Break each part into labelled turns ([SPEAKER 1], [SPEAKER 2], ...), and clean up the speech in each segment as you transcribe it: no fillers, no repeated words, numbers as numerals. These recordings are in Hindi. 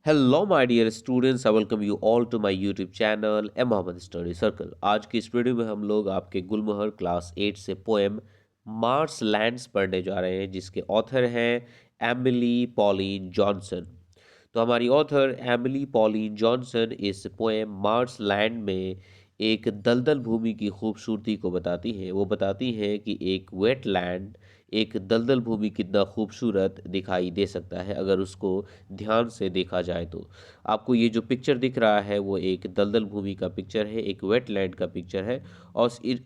[SPEAKER 1] Hello my dear students, I welcome you all to my YouTube channel A Mohammad study circle. आज की इस वीडियो में हम लोग आपके गुलमोहर क्लास 8 से पोएम मार्स लैंड्स पढ़ने जा रहे हैं, जिसके ऑथर हैं एमिली पॉलिन जॉनसन। तो हमारी ऑथर एमिली पॉलिन जॉनसन इस पोएम मार्स लैंड में एक दलदल भूमि की खूबसूरती को बताती हैं। वो बताती हैं कि एक वेट लैंड, एक दलदल भूमि कितना खूबसूरत दिखाई दे सकता है अगर उसको ध्यान से देखा जाए तो। आपको ये जो पिक्चर दिख रहा है वो एक दलदल भूमि का पिक्चर है, एक वेटलैंड का पिक्चर है।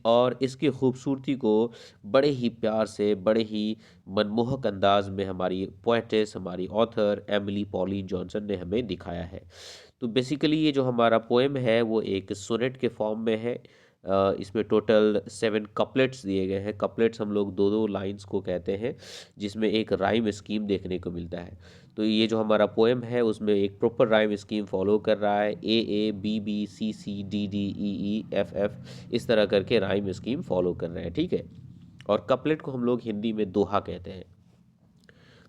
[SPEAKER 1] और इसकी खूबसूरती को बड़े ही प्यार से, बड़े ही मनमोहक अंदाज में हमारी पोएटेस, हमारी ऑथर एमिली पॉलिन जॉनसन ने हमें दिखाया है। तो बेसिकली ये जो हमारा पोएम है वो एक सोनेट के फॉर्म में है। इसमें टोटल 7 कपलेट्स दिए गए हैं। कपलेट्स हम लोग दो दो लाइंस को कहते हैं, जिसमें एक राइम स्कीम देखने को मिलता है। तो ये जो हमारा पोएम है उसमें एक प्रॉपर राइम स्कीम फॉलो कर रहा है। A B B C C D D E F F, इस तरह करके राइम स्कीम फॉलो कर रहे हैं, ठीक है। और कपलेट को हम लोग हिंदी में दोहा कहते हैं।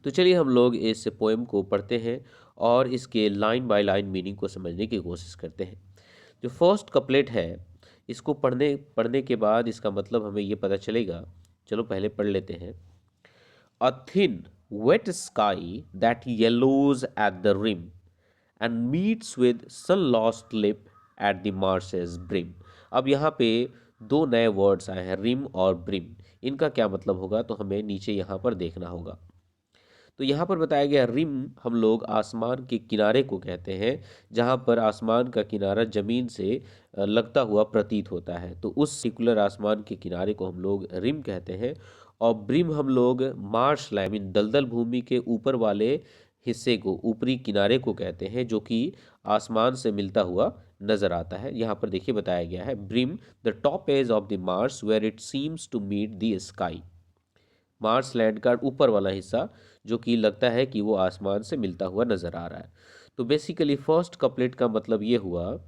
[SPEAKER 1] तो चलिए हम लोग इस पोएम को पढ़ते हैं और इसके लाइन बाय लाइन मीनिंग को समझने की कोशिश करते हैं। जो फर्स्ट कपलेट है, इसको पढ़ने पढ़ने के बाद इसका मतलब हमें ये पता चलेगा। चलो पहले पढ़ लेते हैं। A thin wet sky that yellows at the rim and meets with sun lost lip at the marsh's brim. अब यहाँ पे दो नए वर्ड्स आए हैं, रिम और ब्रिम। इनका क्या मतलब होगा तो हमें नीचे यहाँ पर देखना होगा। तो यहाँ पर बताया गया रिम हम लोग आसमान के किनारे को कहते हैं, जहाँ पर आसमान का किनारा ज़मीन से लगता हुआ प्रतीत होता है। तो उस पर्टिकुलर आसमान के किनारे को हम लोग रिम कहते हैं। और ब्रिम हम लोग मार्श लैंड मीन दलदल भूमि के ऊपर वाले हिस्से को, ऊपरी किनारे को कहते हैं, जो कि आसमान से मिलता हुआ नजर आता है। यहाँ पर देखिए बताया गया है, brim the top edge of the marsh where it seems to meet the sky. Marshland का ऊपर वाला हिस्सा जो कि लगता है कि वो आसमान से मिलता हुआ नजर आ रहा है। तो बेसिकली फर्स्ट कपलेट का मतलब ये हुआ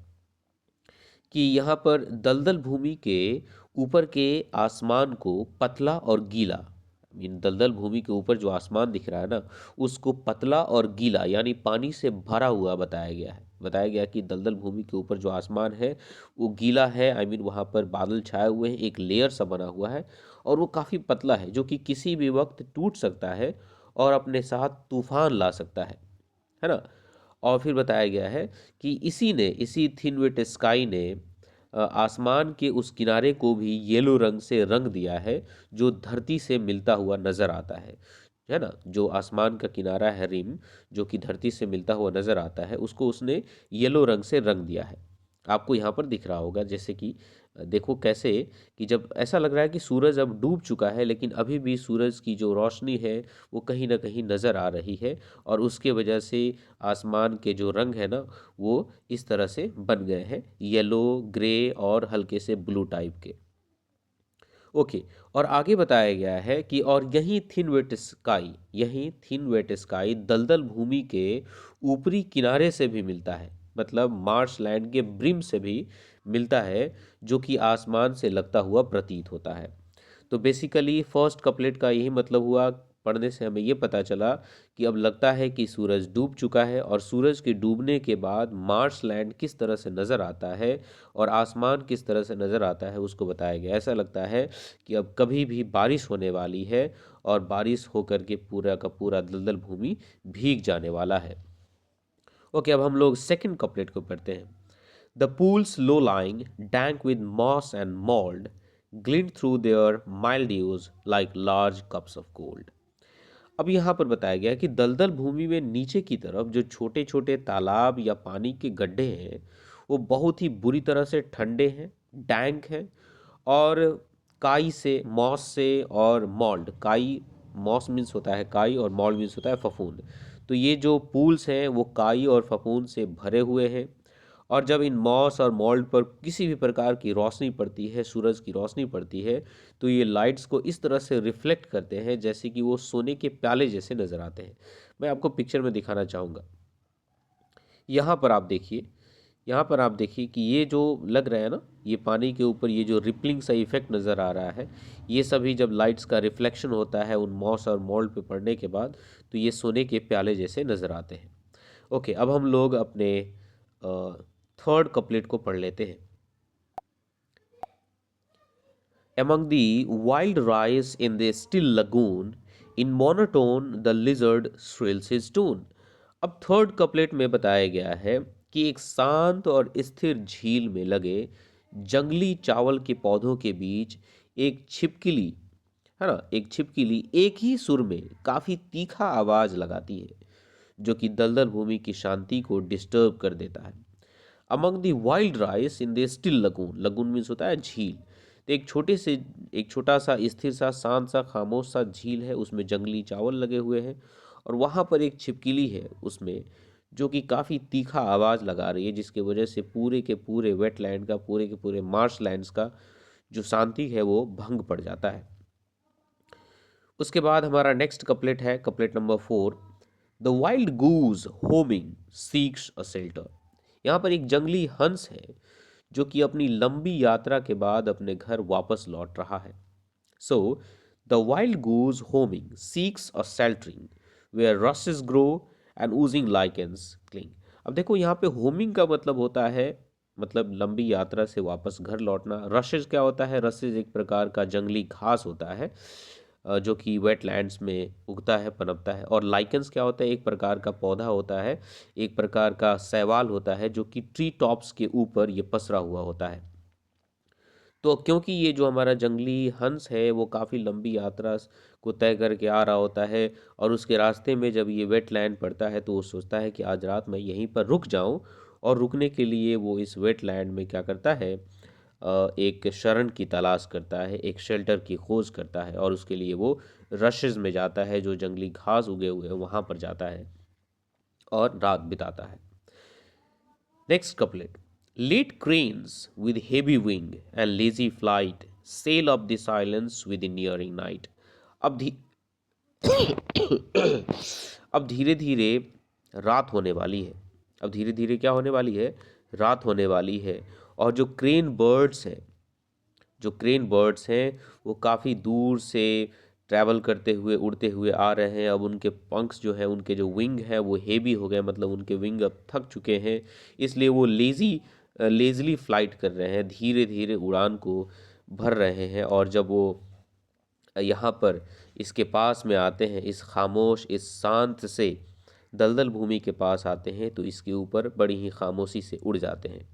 [SPEAKER 1] कि यहाँ पर दलदल भूमि के ऊपर के आसमान को पतला और गीला, इन दलदल भूमि के ऊपर जो आसमान दिख रहा है ना, उसको पतला और गीला यानी पानी से भरा हुआ बताया गया है। बताया गया कि दलदल भूमि के ऊपर जो आसमान है वो गीला है, आई मीन वहाँ पर बादल छाए हुए हैं, एक लेयर सा बना हुआ है और वो काफ़ी पतला है, जो कि किसी भी वक्त टूट सकता है और अपने साथ तूफान ला सकता है ना। और फिर बताया गया है कि इसी थिन वेट स्काई ने आसमान के उस किनारे को भी येलो रंग से रंग दिया है, जो धरती से मिलता हुआ नजर आता है ना। जो आसमान का किनारा है रिम, जो कि धरती से मिलता हुआ नजर आता है, उसको उसने येलो रंग से रंग दिया है। आपको यहाँ पर दिख रहा होगा, जैसे कि देखो कैसे कि जब ऐसा लग रहा है कि सूरज अब डूब चुका है, लेकिन अभी भी सूरज की जो रोशनी है वो कहीं ना कहीं नज़र आ रही है। और उसके वजह से आसमान के जो रंग है ना, वो इस तरह से बन गए हैं, येलो, ग्रे और हल्के से ब्लू टाइप के। ओके। और आगे बताया गया है कि और यही थिन वेट स्काई दलदल भूमि के ऊपरी किनारे से भी मिलता है, मतलब मार्श लैंड के ब्रिम से भी मिलता है, जो कि आसमान से लगता हुआ प्रतीत होता है। तो बेसिकली फर्स्ट कपलेट का यही मतलब हुआ। पढ़ने से हमें ये पता चला कि अब लगता है कि सूरज डूब चुका है, और सूरज के डूबने के बाद मार्स लैंड किस तरह से नज़र आता है और आसमान किस तरह से नज़र आता है उसको बताया गया। ऐसा लगता है कि अब कभी भी बारिश होने वाली है और बारिश होकर के पूरा का पूरा दलदल भूमि भीग जाने वाला है। ओके, अब हम लोग सेकंड कपलेट को पढ़ते हैं। The pools low lying, dank with moss and mold, glint through their mildews like large cups of gold. अब यहाँ पर बताया गया कि दलदल भूमि में नीचे की तरफ जो छोटे छोटे तालाब या पानी के गड्ढे हैं, वो बहुत ही बुरी तरह से ठंडे हैं, डैंक हैं, और काई से, मॉस से और मॉल्ड, काई, मॉस मीन्स होता है काई और मॉल्ड मीन्स होता है फफूंद। तो ये जो पूल्स हैं वो काई और फफूंद से भरे हुए हैं। और जब इन मॉस और मोल्ड पर किसी भी प्रकार की रोशनी पड़ती है, सूरज की रोशनी पड़ती है, तो ये लाइट्स को इस तरह से रिफ्लेक्ट करते हैं जैसे कि वो सोने के प्याले जैसे नज़र आते हैं। मैं आपको पिक्चर में दिखाना चाहूँगा। यहाँ पर आप देखिए, यहाँ पर आप देखिए कि ये जो लग रहा है ना, ये पानी के ऊपर ये जो रिपलिंग सा इफेक्ट नज़र आ रहा है, ये सभी जब लाइट्स का रिफ्लेक्शन होता है उन मॉस और मोल्ड पे पड़ने के बाद, तो ये सोने के प्याले जैसे नज़र आते हैं। ओके, अब हम लोग अपने थर्ड कपलेट को पढ़ लेते हैं। Among the wild rice in the still lagoon, in monotone the lizard shrills his tune। अब थर्ड कपलेट में बताया गया है कि एक शांत और स्थिर झील में लगे जंगली चावल के पौधों के बीच एक छिपकली, है ना, एक छिपकली एक ही सुर में काफी तीखा आवाज लगाती है, जो कि दलदल भूमि की शांति को डिस्टर्ब कर देता है। Among the wild rice in the still lagoon, lagoon means होता है झील। तो एक छोटा सा स्थिर सा शांत सा खामोश सा झील है, उसमें जंगली चावल लगे हुए हैं और वहाँ पर एक छिपकली है उसमें, जो कि काफ़ी तीखा आवाज़ लगा रही है, जिसकी वजह से पूरे के पूरे वेटलैंड का, पूरे के पूरे मार्श लैंड्स का जो शांति है वो भंग पड़ जाता है। उसके बाद हमारा नेक्स्ट कपलेट है, couplet number 4। The wild goose homing seeks a shelter. यहाँ पर एक जंगली हंस है जो कि अपनी लंबी यात्रा के बाद अपने घर वापस लौट रहा है। So the wild goose homing seeks a sheltering where rushes grow and oozing lichens cling. अब देखो यहाँ पे होमिंग का मतलब होता है, मतलब लंबी यात्रा से वापस घर लौटना। रशेज क्या होता है? रशेज एक प्रकार का जंगली घास होता है जो कि वेटलैंड्स में उगता है, पनपता है। और लाइकेंस क्या होता है? एक प्रकार का पौधा होता है, एक प्रकार का शैवाल होता है जो कि ट्री टॉप्स के ऊपर ये पसरा हुआ होता है। तो क्योंकि ये जो हमारा जंगली हंस है वो काफ़ी लंबी यात्रा को तय करके आ रहा होता है और उसके रास्ते में जब ये वेटलैंड पड़ता है तो वो सोचता है कि आज रात मैं यहीं पर रुक जाऊं, और रुकने के लिए वो इस वेटलैंड में क्या करता है, एक शरण की तलाश करता है, एक शेल्टर की खोज करता है, और उसके लिए वो रशेज में जाता है, जो जंगली घास उगे हुए हैं वहाँ पर जाता है और रात बिताता है। Next couplet. Late cranes with heavy wing and lazy flight sail up the silence with the nearing night। अब धी अब धीरे धीरे रात होने वाली है। अब धीरे धीरे क्या होने वाली है? रात होने वाली है। और जो क्रेन बर्ड्स हैं वो काफ़ी दूर से ट्रैवल करते हुए, उड़ते हुए आ रहे हैं। अब उनके पंख जो है, उनके जो विंग है वो हेवी हो गए, मतलब उनके विंग अब थक चुके हैं, इसलिए वो लेजली फ्लाइट कर रहे हैं, धीरे धीरे उड़ान को भर रहे हैं। और जब वो यहाँ पर इसके पास में आते हैं, इस खामोश, इस शांत से दलदल भूमि के पास आते हैं, तो इसके ऊपर बड़ी ही खामोशी से उड़ जाते हैं।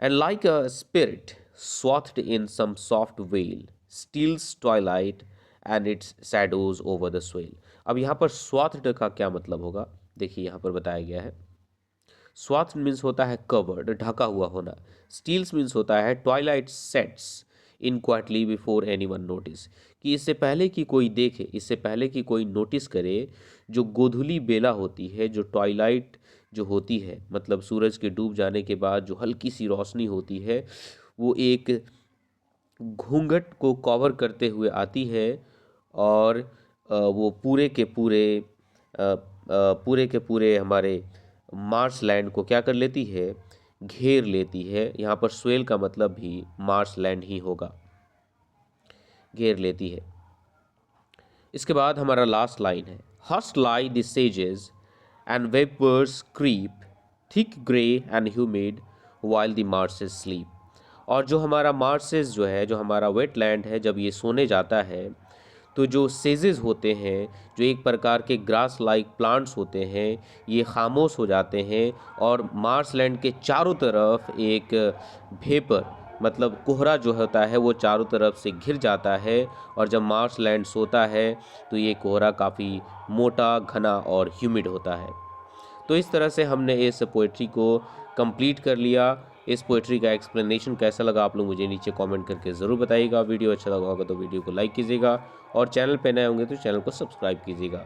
[SPEAKER 1] And like a spirit swathed in some soft veil steals twilight and its shadows over the swale। अब यहाँ पर swathed का क्या मतलब होगा? देखिए यहाँ पर बताया गया है। swathed मीन्स होता है कवर्ड, ढका हुआ होना। स्टील्स मीन्स होता है Twilight sets in quietly before anyone notice, कि इससे पहले कि कोई देखे, इससे पहले कि कोई नोटिस करे, जो गोधूली बेला होती है, जो ट्वाइलाइट जो होती है, मतलब सूरज के डूब जाने के बाद जो हल्की सी रोशनी होती है, वो एक घूंघट को कवर करते हुए आती है और वो पूरे के पूरे हमारे मार्स लैंड को क्या कर लेती है? घेर लेती है। यहाँ पर स्वेल का मतलब भी मार्स लैंड ही होगा, घेर लेती है। इसके बाद हमारा लास्ट लाइन है, हस्ट लाई द सेजेस and vapours creep thick grey and humid while the marshes sleep. और जो हमारा मार्सेस जो है, जो हमारा वेटलैंड है, जब ये सोने जाता है तो जो सेजेस होते हैं, जो एक प्रकार के ग्रास लाइक प्लांट्स होते हैं, ये खामोश हो जाते हैं और मार्स लैंड के चारों तरफ एक वेपर, मतलब कोहरा जो होता है वो चारों तरफ से घिर जाता है। और जब मार्स लैंड सोता है तो ये कोहरा काफ़ी मोटा, घना और ह्यूमिड होता है। तो इस तरह से हमने इस पोइट्री को कंप्लीट कर लिया। इस पोइट्री का एक्सप्लेनेशन कैसा लगा आप लोग मुझे नीचे कमेंट करके ज़रूर बताइएगा। वीडियो अच्छा लगा होगा तो वीडियो को लाइक कीजिएगा और चैनल पे नए होंगे तो चैनल को सब्सक्राइब कीजिएगा।